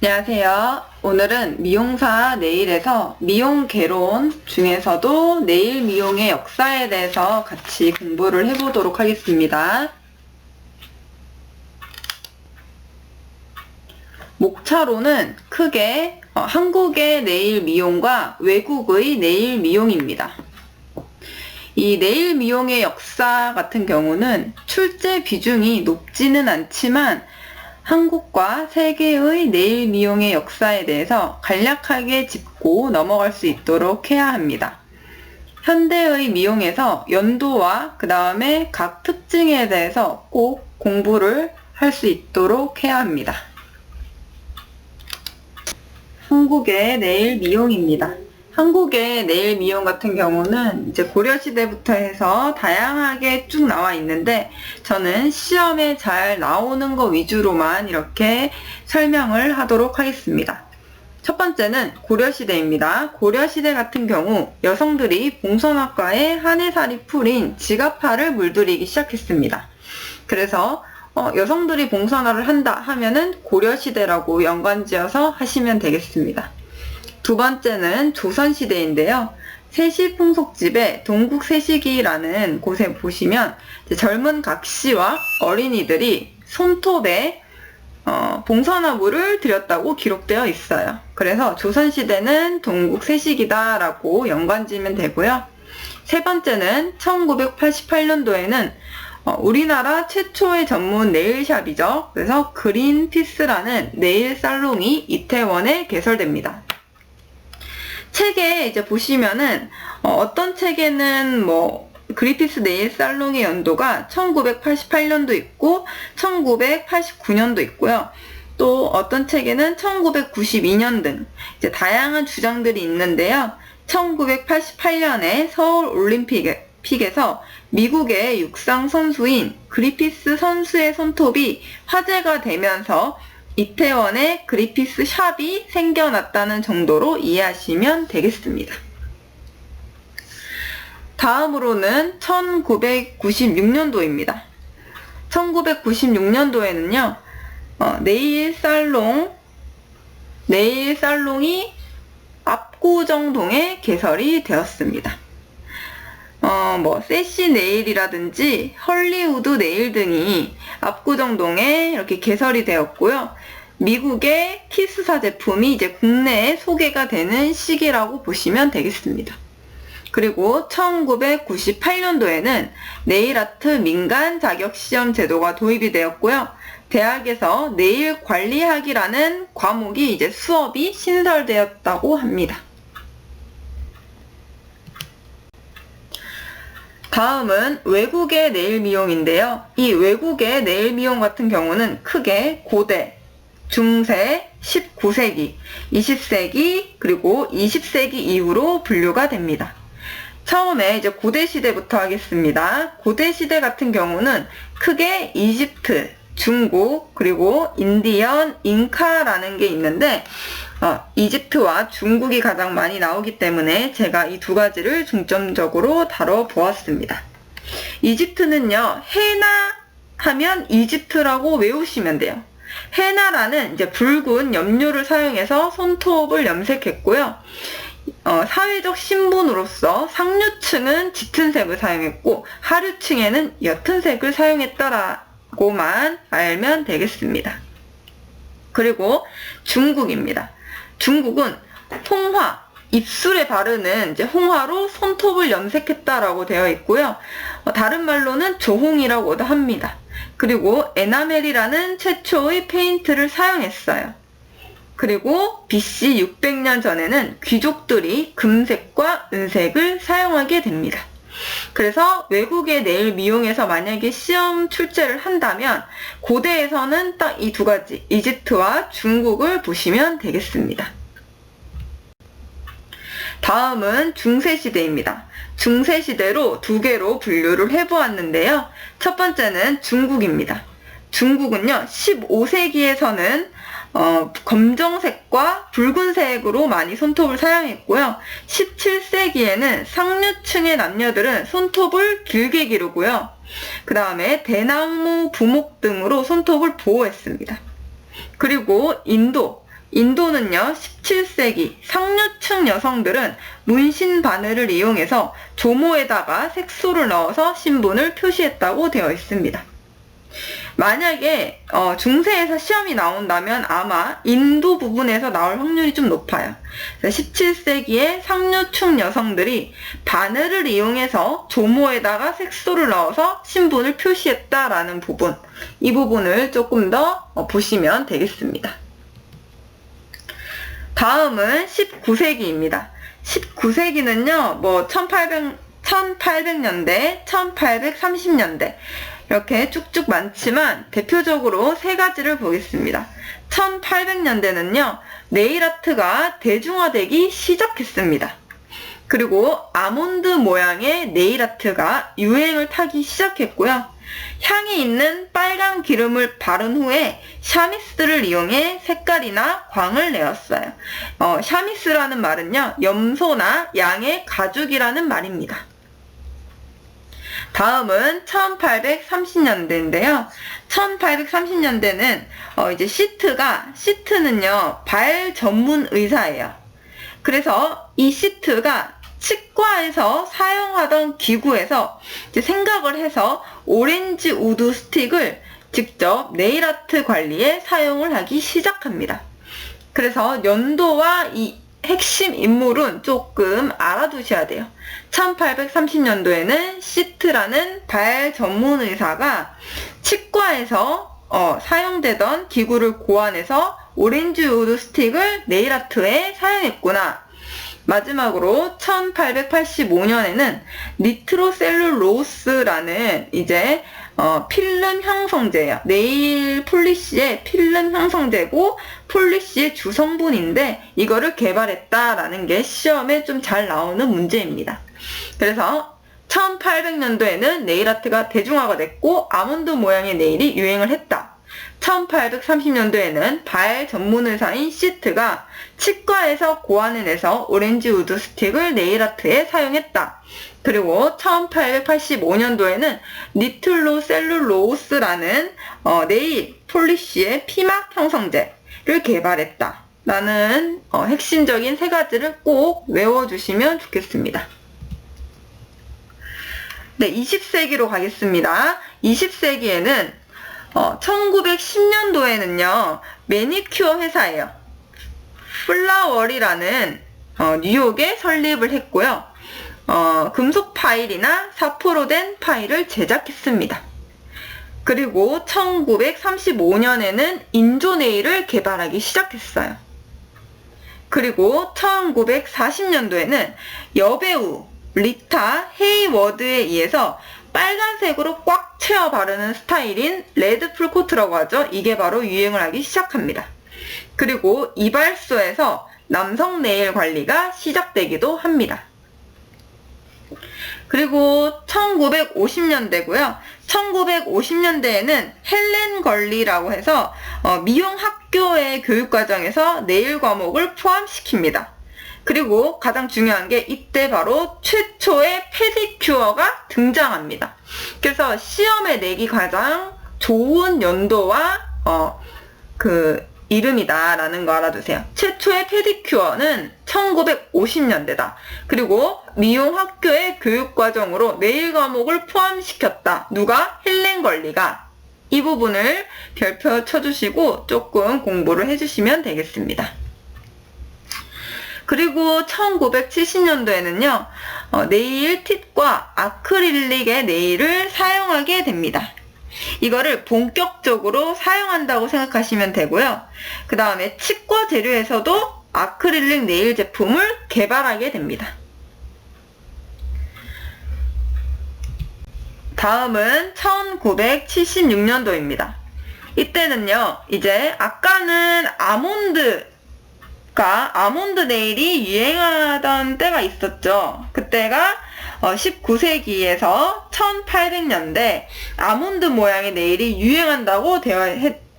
안녕하세요. 오늘은 미용사 네일에서 미용 개론 중에서도 네일 미용의 역사에 대해서 같이 공부를 해보도록 하겠습니다. 목차로는 크게 한국의 네일 미용과 외국의 네일 미용입니다. 이 네일 미용의 역사 같은 경우는 출제 비중이 높지는 않지만 한국과 세계의 네일 미용의 역사에 대해서 간략하게 짚고 넘어갈 수 있도록 해야 합니다. 현대의 미용에서 연도와 그 다음에 각 특징에 대해서 꼭 공부를 할 수 있도록 해야 합니다. 한국의 네일 미용입니다. 한국의 네일 미용 같은 경우는 이제 고려시대부터 해서 다양하게 쭉 나와 있는데 저는 시험에 잘 나오는 거 위주로만 이렇게 설명을 하도록 하겠습니다. 첫 번째는 고려시대입니다. 고려시대 같은 경우 여성들이 봉선화과에 한해살이 풀인 지갑화를 물들이기 시작했습니다. 그래서 여성들이 봉선화를 한다 하면은 고려시대라고 연관지어서 하시면 되겠습니다. 두 번째는 조선시대인데요. 세시풍속집의 동국세시기라는 곳에 보시면 젊은 각시와 어린이들이 손톱에 봉선화물을 들였다고 기록되어 있어요. 그래서 조선시대는 동국세시기다라고 연관지면 되고요. 세 번째는 1988년도에는 우리나라 최초의 전문 네일샵이죠. 그래서 그린피스라는 네일 살롱이 이태원에 개설됩니다. 책에 이제 보시면은 어떤 책에는 그린피스 네일 살롱의 연도가 1988년도 있고 1989년도 있고요. 또 어떤 책에는 1992년 등 이제 다양한 주장들이 있는데요. 1988년에 서울 올림픽에서 미국의 육상 선수인 그리피스 선수의 손톱이 화제가 되면서 이태원에 그리피스 샵이 생겨났다는 정도로 이해하시면 되겠습니다. 다음으로는 1996년도입니다. 1996년도에는요, 네일 살롱이 압구정동에 개설이 되었습니다. 세시 네일이라든지 헐리우드 네일 등이 압구정동에 이렇게 개설이 되었고요. 미국의 키스사 제품이 이제 국내에 소개가 되는 시기라고 보시면 되겠습니다. 그리고 1998년도에는 네일아트 민간 자격 시험 제도가 도입이 되었고요. 대학에서 네일 관리학이라는 과목이 이제 수업이 신설되었다고 합니다. 다음은 외국의 네일 미용인데요. 이 외국의 네일 미용 같은 경우는 크게 고대, 중세, 19세기, 20세기, 그리고 20세기 이후로 분류가 됩니다. 처음에 이제 고대 시대부터 하겠습니다. 고대 시대 같은 경우는 크게 이집트, 중국, 그리고 인디언, 잉카라는 게 있는데 이집트와 중국이 가장 많이 나오기 때문에 제가 이 두 가지를 중점적으로 다뤄보았습니다. 이집트는요, 헤나 하면 이집트라고 외우시면 돼요. 헤나라는 이제 붉은 염료를 사용해서 손톱을 염색했고요. 사회적 신분으로서 상류층은 짙은 색을 사용했고 하류층에는 옅은 색을 사용했다라고만 알면 되겠습니다. 그리고 중국입니다. 중국은 홍화, 입술에 바르는 이제 홍화로 손톱을 염색했다라고 되어 있고요. 다른 말로는 조홍이라고도 합니다. 그리고 에나멜이라는 최초의 페인트를 사용했어요. 그리고 BC 600년 전에는 귀족들이 금색과 은색을 사용하게 됩니다. 그래서 외국의 네일 미용에서 만약에 시험 출제를 한다면 고대에서는 딱 이 두 가지, 이집트와 중국을 보시면 되겠습니다. 다음은 중세시대입니다. 중세시대로 두 개로 분류를 해보았는데요. 첫 번째는 중국입니다. 중국은요, 15세기에서는 검정색과 붉은색으로 많이 손톱을 사용했고요. 17세기에는 상류층의 남녀들은 손톱을 길게 기르고요. 그 다음에 대나무, 부목 등으로 손톱을 보호했습니다. 그리고 인도, 인도는요, 17세기 상류층 여성들은 문신 바늘을 이용해서 조모에다가 색소를 넣어서 신분을 표시했다고 되어 있습니다. 만약에 중세에서 시험이 나온다면 아마 인도 부분에서 나올 확률이 좀 높아요. 17세기에 상류층 여성들이 바늘을 이용해서 조모에다가 색소를 넣어서 신분을 표시했다라는 부분, 이 부분을 조금 더 보시면 되겠습니다. 다음은 19세기입니다. 19세기는요, 1800년대, 1830년대, 이렇게 쭉쭉 많지만 대표적으로 세 가지를 보겠습니다. 1800년대는요, 네일아트가 대중화되기 시작했습니다. 그리고 아몬드 모양의 네일아트가 유행을 타기 시작했고요. 향이 있는 빨간 기름을 바른 후에 샤미스를 이용해 색깔이나 광을 내었어요. 샤미스라는 말은요, 염소나 양의 가죽이라는 말입니다. 다음은 1830년대인데요. 1830년대는 이제 시트는요, 발 전문 의사예요. 그래서 이 시트가 치과에서 사용하던 기구에서 이제 생각을 해서 오렌지 우드 스틱을 직접 네일아트 관리에 사용을 하기 시작합니다. 그래서 연도와 이 핵심 인물은 조금 알아두셔야 돼요. 1830년도에는 시트라는 발 전문 의사가 치과에서 사용되던 기구를 고안해서 오렌지 우드 스틱을 네일아트에 사용했구나. 마지막으로 1885년에는 니트로셀룰로스라는 이제 필름 형성제예요. 네일 폴리시의 필름 형성제고 폴리시의 주성분인데 이거를 개발했다라는 게 시험에 좀 잘 나오는 문제입니다. 그래서 1800년도에는 네일아트가 대중화가 됐고 아몬드 모양의 네일이 유행을 했다. 1830년도에는 발 전문 의사인 시트가 치과에서 고안해내서 오렌지 우드 스틱을 네일아트에 사용했다. 그리고 1885년도에는 니트로셀룰로스라는 네일 폴리시의 피막 형성제를 개발했다. 라는 핵심적인 세 가지를 꼭 외워주시면 좋겠습니다. 네, 20세기로 가겠습니다. 20세기에는 1910년도에는요, 매니큐어 회사예요. 플라월이라는 뉴욕에 설립을 했고요. 금속 파일이나 사포로 된 파일을 제작했습니다. 그리고 1935년에는 인조 네일을 개발하기 시작했어요. 그리고 1940년도에는 여배우 리타 헤이워드에 의해서 빨간색으로 꽉 채워 바르는 스타일인 레드 풀코트라고 하죠. 이게 바로 유행을 하기 시작합니다. 그리고 이발소에서 남성 네일 관리가 시작되기도 합니다. 그리고 1950년대고요. 1950년대에는 헬렌 걸리라고 해서 미용 학교의 교육과정에서 네일 과목을 포함시킵니다. 그리고 가장 중요한 게 이때 바로 최초의 페디큐어가 등장합니다. 그래서 시험에 내기 가장 좋은 연도와 이름이다라는 거 알아두세요. 최초의 페디큐어는 1950년대다. 그리고 미용 학교의 교육과정으로 네일 과목을 포함시켰다. 누가? 헬렌 걸리가. 이 부분을 별표 쳐주시고 조금 공부를 해주시면 되겠습니다. 그리고 1970년도에는요, 네일 팁과 아크릴릭의 네일을 사용하게 됩니다. 이거를 본격적으로 사용한다고 생각하시면 되고요. 그 다음에 치과 재료에서도 아크릴릭 네일 제품을 개발하게 됩니다. 다음은 1976년도입니다. 이때는요, 이제 아까는 아몬드 네일이 유행하던 때가 있었죠. 그때가 19세기에서 1800년대 아몬드 모양의 네일이 유행한다고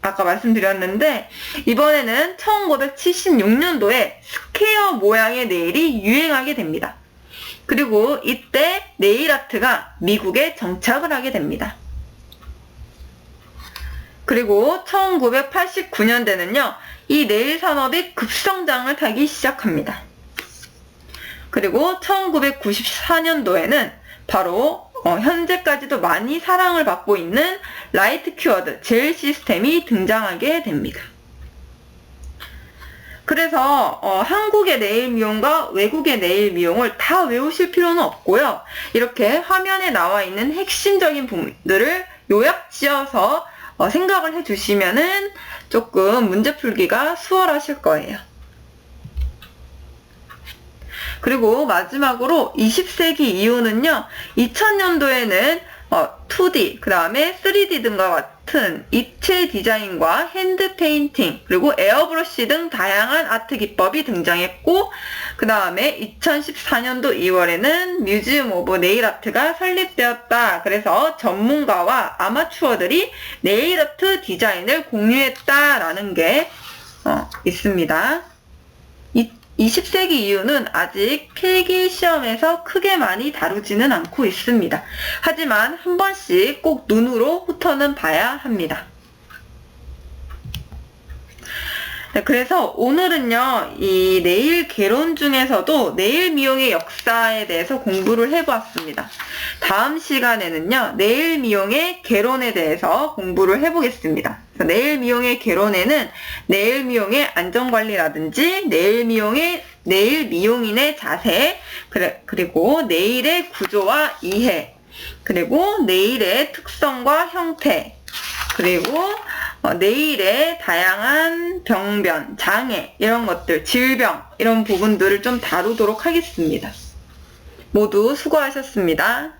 아까 말씀드렸는데, 이번에는 1976년도에 스퀘어 모양의 네일이 유행하게 됩니다. 그리고 이때 네일 아트가 미국에 정착을 하게 됩니다. 그리고 1989년대는요, 이 네일 산업이 급성장을 타기 시작합니다. 그리고 1994년도에는 바로 현재까지도 많이 사랑을 받고 있는 라이트 큐어드 젤 시스템이 등장하게 됩니다. 그래서 한국의 네일 미용과 외국의 네일 미용을 다 외우실 필요는 없고요. 이렇게 화면에 나와 있는 핵심적인 부분들을 요약지어서 생각을 해주시면은 조금 문제 풀기가 수월하실 거예요. 그리고 마지막으로 20세기 이후는요, 2000년도에는 2D, 그 다음에 3D 등과 같은 입체 디자인과 핸드 페인팅, 그리고 에어브러쉬 등 다양한 아트 기법이 등장했고, 그 다음에 2014년도 2월에는 뮤지엄 오브 네일 아트가 설립되었다. 그래서 전문가와 아마추어들이 네일 아트 디자인을 공유했다라는 게 있습니다. 20세기 이후는 아직 필기 시험에서 크게 많이 다루지는 않고 있습니다. 하지만 한 번씩 꼭 눈으로 훑어는 봐야 합니다. 네, 그래서 오늘은요, 이 네일 개론 중에서도 네일 미용의 역사에 대해서 공부를 해보았습니다. 다음 시간에는요, 네일 미용의 개론에 대해서 공부를 해보겠습니다. 그래서 네일 미용의 개론에는 네일 미용의 안전관리라든지 네일 미용인의 자세, 그리고 네일의 구조와 이해, 그리고 네일의 특성과 형태, 그리고 네일의 다양한 병변, 장애, 이런 것들, 질병, 이런 부분들을 좀 다루도록 하겠습니다. 모두 수고하셨습니다.